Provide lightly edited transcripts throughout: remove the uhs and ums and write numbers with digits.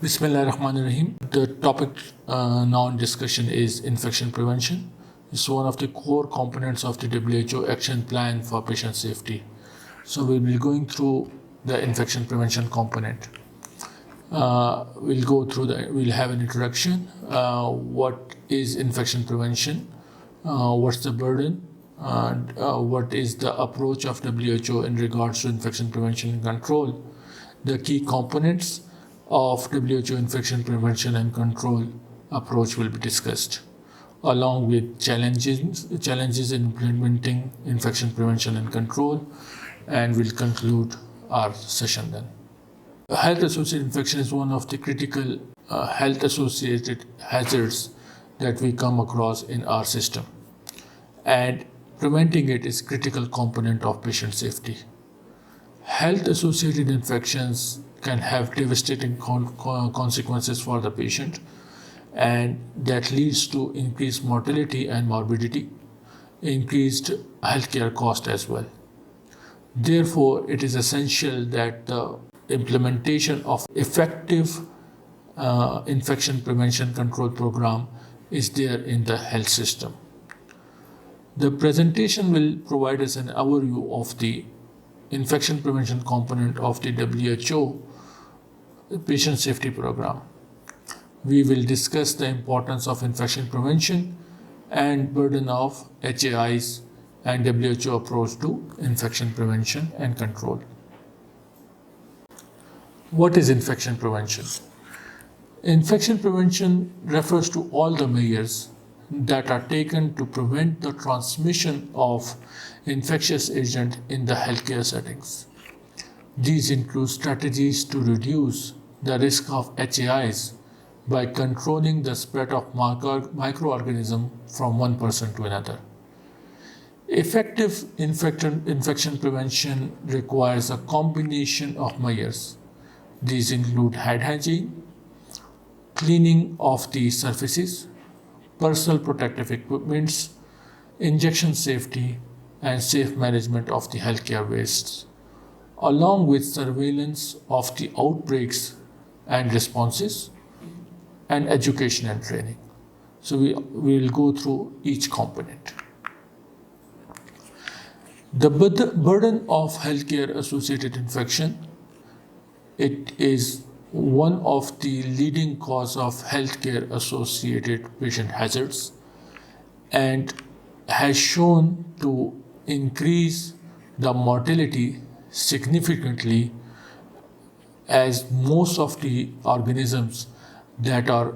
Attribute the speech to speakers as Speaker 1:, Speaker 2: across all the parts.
Speaker 1: Bismillahirrahmanirrahim. The topic now in discussion is infection prevention. It's one of the core components of the WHO action plan for patient safety. So we'll be going through the infection prevention component. We'll have an introduction. What is infection prevention? What's the burden? And what is the approach of WHO in regards to infection prevention and control? The key components of WHO infection prevention and control approach will be discussed, along with challenges in implementing infection prevention and control, and we'll conclude our session then. Health-associated infection is one of the critical health-associated hazards that we come across in our system, and preventing it is critical component of patient safety. Health-associated infections can have devastating consequences for the patient, and that leads to increased mortality and morbidity, increased healthcare cost as well. Therefore, it is essential that the implementation of effective infection prevention control program is there in the health system. The presentation will provide us an overview of the infection prevention component of the WHO patient safety program. We will discuss the importance of infection prevention and burden of HAIs and WHO approach to infection prevention and control. What is infection prevention? Infection prevention refers to all the measures that are taken to prevent the transmission of infectious agent in the healthcare settings. These include strategies to reduce the risk of HAIs by controlling the spread of microorganisms from one person to another. Effective infection prevention requires a combination of measures. These include hand hygiene, cleaning of the surfaces, personal protective equipments, injection safety, and safe management of the healthcare wastes, along with surveillance of the outbreaks and responses, and education and training. So we will go through each component. The burden of healthcare associated infection, it is one of the leading cause of healthcare associated patient hazards and has shown to increase the mortality significantly, as most of the organisms that are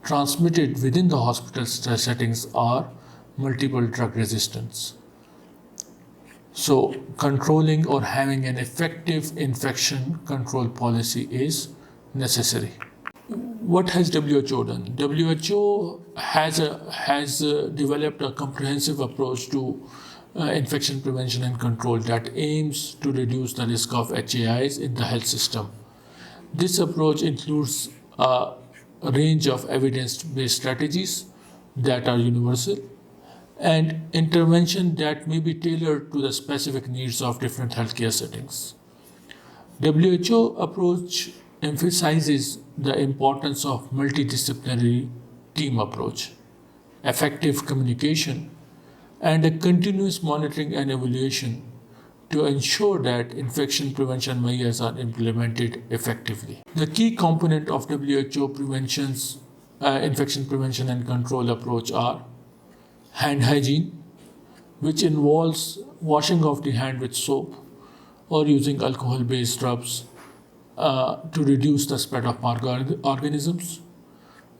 Speaker 1: transmitted within the hospital settings are multiple drug resistance. So controlling or having an effective infection control policy is necessary. What has WHO done? WHO has developed a comprehensive approach to infection prevention and control that aims to reduce the risk of HAIs in the health system. This approach includes a range of evidence-based strategies that are universal and intervention that may be tailored to the specific needs of different healthcare settings. WHO approach emphasizes the importance of multidisciplinary team approach, effective communication, and a continuous monitoring and evaluation to ensure that infection prevention measures are implemented effectively. The key component of WHO infection prevention and control approach are hand hygiene, which involves washing of the hand with soap or using alcohol-based rubs to reduce the spread of microorganisms.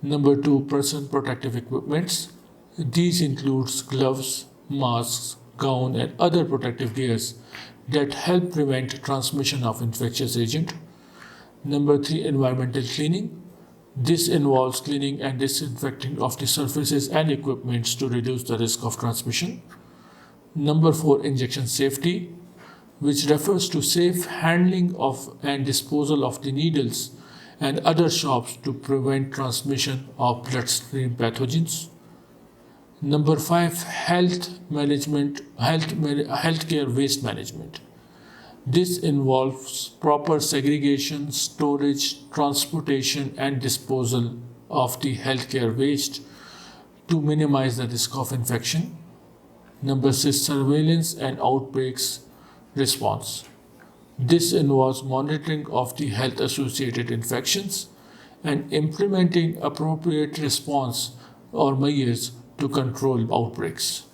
Speaker 1: Number two, personal protective equipments. These includes gloves, masks, gown, and other protective gears that help prevent transmission of infectious agent. Number three, environmental cleaning. This involves cleaning and disinfecting of the surfaces and equipments to reduce the risk of transmission. Number four, injection safety, which refers to safe handling of and disposal of the needles and other swabs to prevent transmission of bloodstream pathogens. Number five, healthcare waste management. This involves proper segregation, storage, transportation, and disposal of the healthcare waste to minimize the risk of infection. Number six, surveillance and outbreaks response. This involves monitoring of the health associated infections and implementing appropriate response or measures to control outbreaks.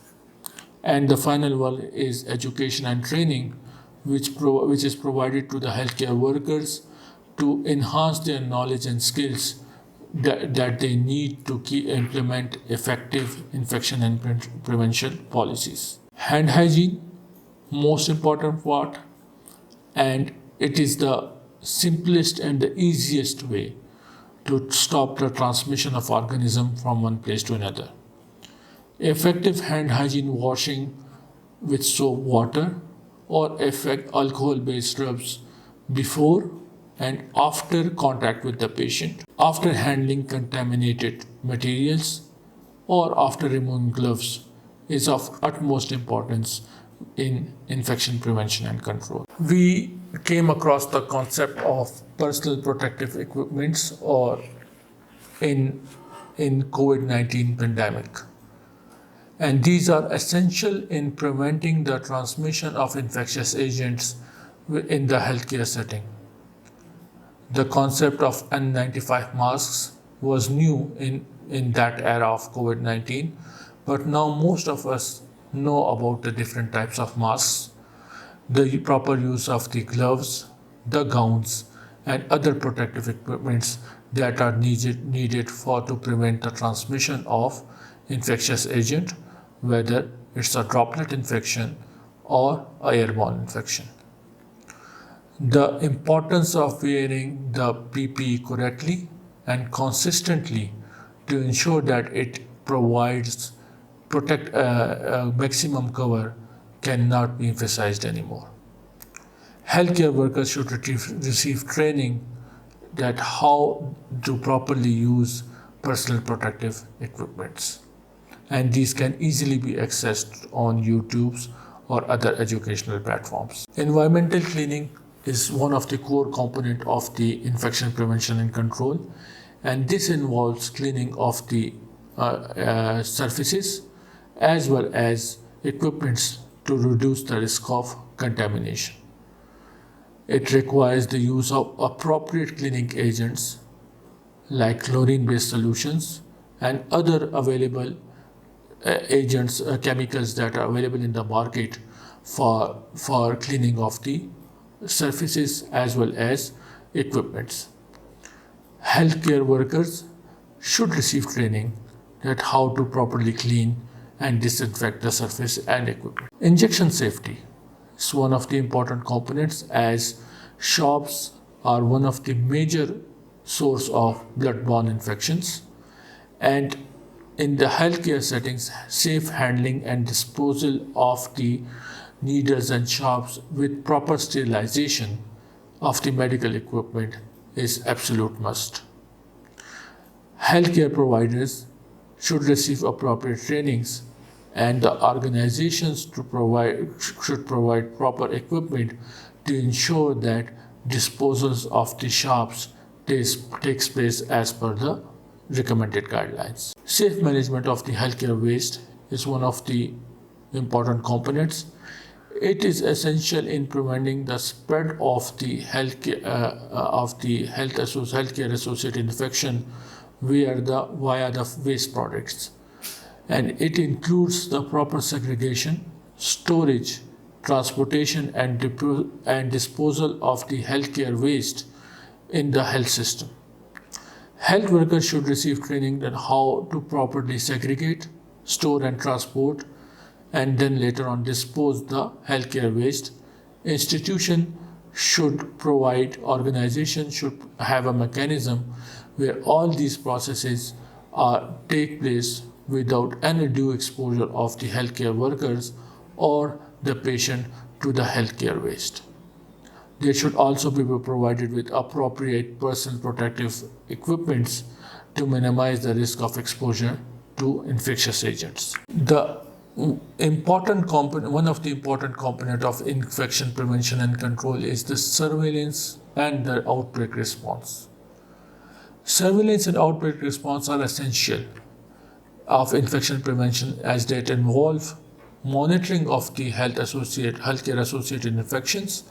Speaker 1: And the final one is education and training, which is provided to the healthcare workers to enhance their knowledge and skills that they need to implement effective infection and prevention policies. Hand hygiene, most important part, and it is the simplest and the easiest way to stop the transmission of organism from one place to another. Effective hand hygiene washing with soap water or effect alcohol based rubs before and after contact with the patient, after handling contaminated materials, or after removing gloves is of utmost importance in infection prevention and control. We came across the concept of personal protective equipments or in COVID-19 pandemic. And these are essential in preventing the transmission of infectious agents in the healthcare setting. The concept of N95 masks was new in that era of COVID-19, but now most of us know about the different types of masks, the proper use of the gloves, the gowns, and other protective equipments that are needed to prevent the transmission of infectious agent, whether it's a droplet infection or a airborne infection. The importance of wearing the PPE correctly and consistently to ensure that it provides maximum cover cannot be emphasized anymore. Healthcare workers should receive training that how to properly use personal protective equipments, and these can easily be accessed on YouTube's or other educational platforms. Environmental cleaning is one of the core component of the infection prevention and control, and this involves cleaning of the surfaces as well as equipments to reduce the risk of contamination. It requires the use of appropriate cleaning agents like chlorine-based solutions and other available chemicals that are available in the market for cleaning of the surfaces as well as equipments. Healthcare workers should receive training that how to properly clean and disinfect the surface and equipment. Injection safety is one of the important components, as shops are one of the major source of bloodborne infections, and in the healthcare settings, safe handling and disposal of the needles and sharps with proper sterilization of the medical equipment is absolute must. Healthcare providers should receive appropriate trainings, and the organizations should provide proper equipment to ensure that disposals of the sharps takes place as per the recommended guidelines. Safe management of the healthcare waste is one of the important components. It is essential in preventing the spread of the healthcare associated infection via the waste products, and it includes the proper segregation, storage, transportation, and disposal of the healthcare waste in the health system. Health workers should receive training on how to properly segregate, store, and transport, and then later on dispose the healthcare waste. Organization should have a mechanism where all these processes take place without any undue exposure of the healthcare workers or the patient to the healthcare waste. They should also be provided with appropriate personal protective equipments to minimize the risk of exposure to infectious agents. The One of the important component of infection prevention and control is the surveillance and the outbreak response. Surveillance and outbreak response are essential of infection prevention as they involve monitoring of the healthcare associated infections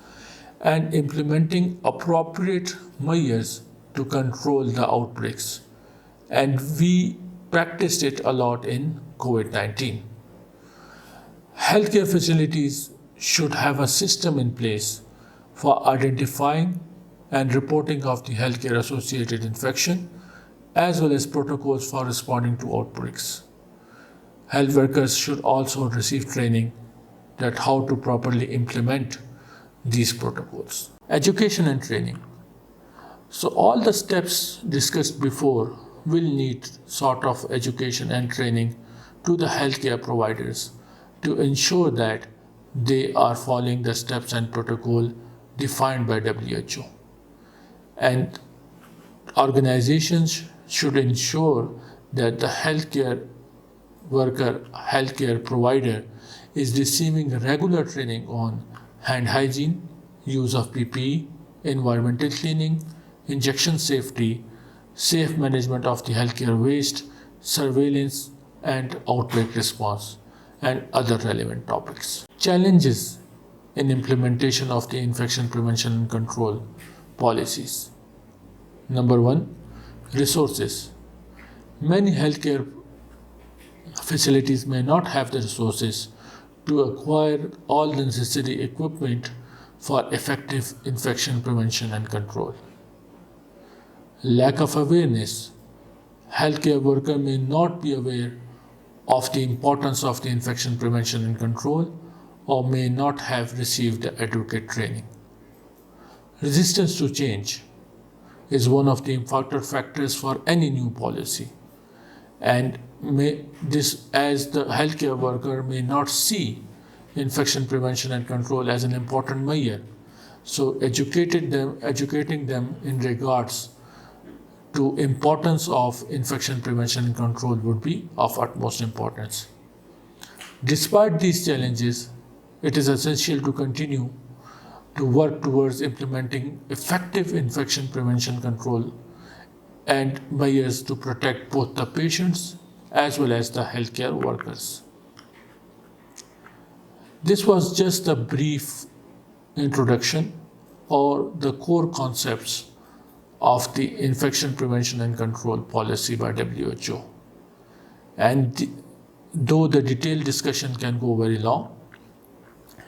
Speaker 1: and implementing appropriate measures to control the outbreaks. And we practiced it a lot in COVID-19. Healthcare facilities should have a system in place for identifying and reporting of the healthcare associated infection as well as protocols for responding to outbreaks. Health workers should also receive training that how to properly implement these protocols. Education and training. So all the steps discussed before will need sort of education and training to the healthcare providers to ensure that they are following the steps and protocol defined by WHO. And organizations should ensure that the healthcare provider is receiving regular training on hand hygiene, use of PPE, environmental cleaning, injection safety, safe management of the healthcare waste, surveillance and outbreak response, and other relevant topics. Challenges in implementation of the infection prevention and control policies. Number one, resources. Many healthcare facilities may not have the resources to acquire all the necessary equipment for effective infection prevention and control. Lack of awareness. Healthcare worker may not be aware of the importance of the infection prevention and control or may not have received the adequate training. Resistance to change is one of the important factors for any new policy, and as the healthcare worker may not see infection prevention and control as an important measure, so educating them in regards to importance of infection prevention and control would be of utmost importance. Despite these challenges, it is essential to continue to work towards implementing effective infection prevention control and measures to protect both the patients as well as the healthcare workers. This was just a brief introduction or the core concepts of the infection prevention and control policy by WHO. And though the detailed discussion can go very long,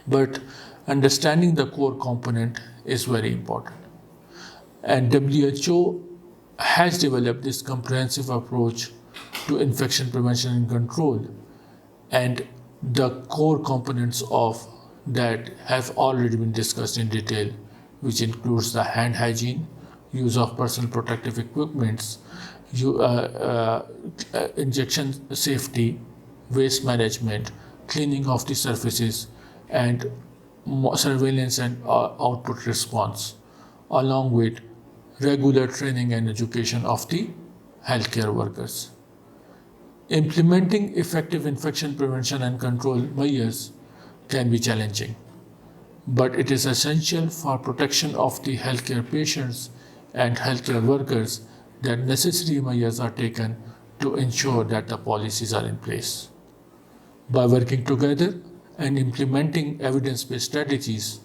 Speaker 1: but understanding the core component is very important. And WHO has developed this comprehensive approach to infection prevention and control, and the core components of that have already been discussed in detail, which includes the hand hygiene, use of personal protective equipments, injection safety, waste management, cleaning of the surfaces, and surveillance and output response, along with regular training and education of the healthcare workers. Implementing effective infection prevention and control measures can be challenging, but it is essential for protection of the healthcare patients and healthcare workers that necessary measures are taken to ensure that the policies are in place. By working together and implementing evidence-based strategies,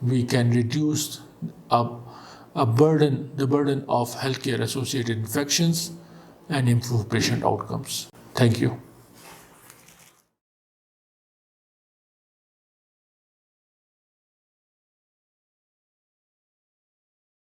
Speaker 1: we can reduce the burden of healthcare associated infections and improve patient outcomes. Thank you.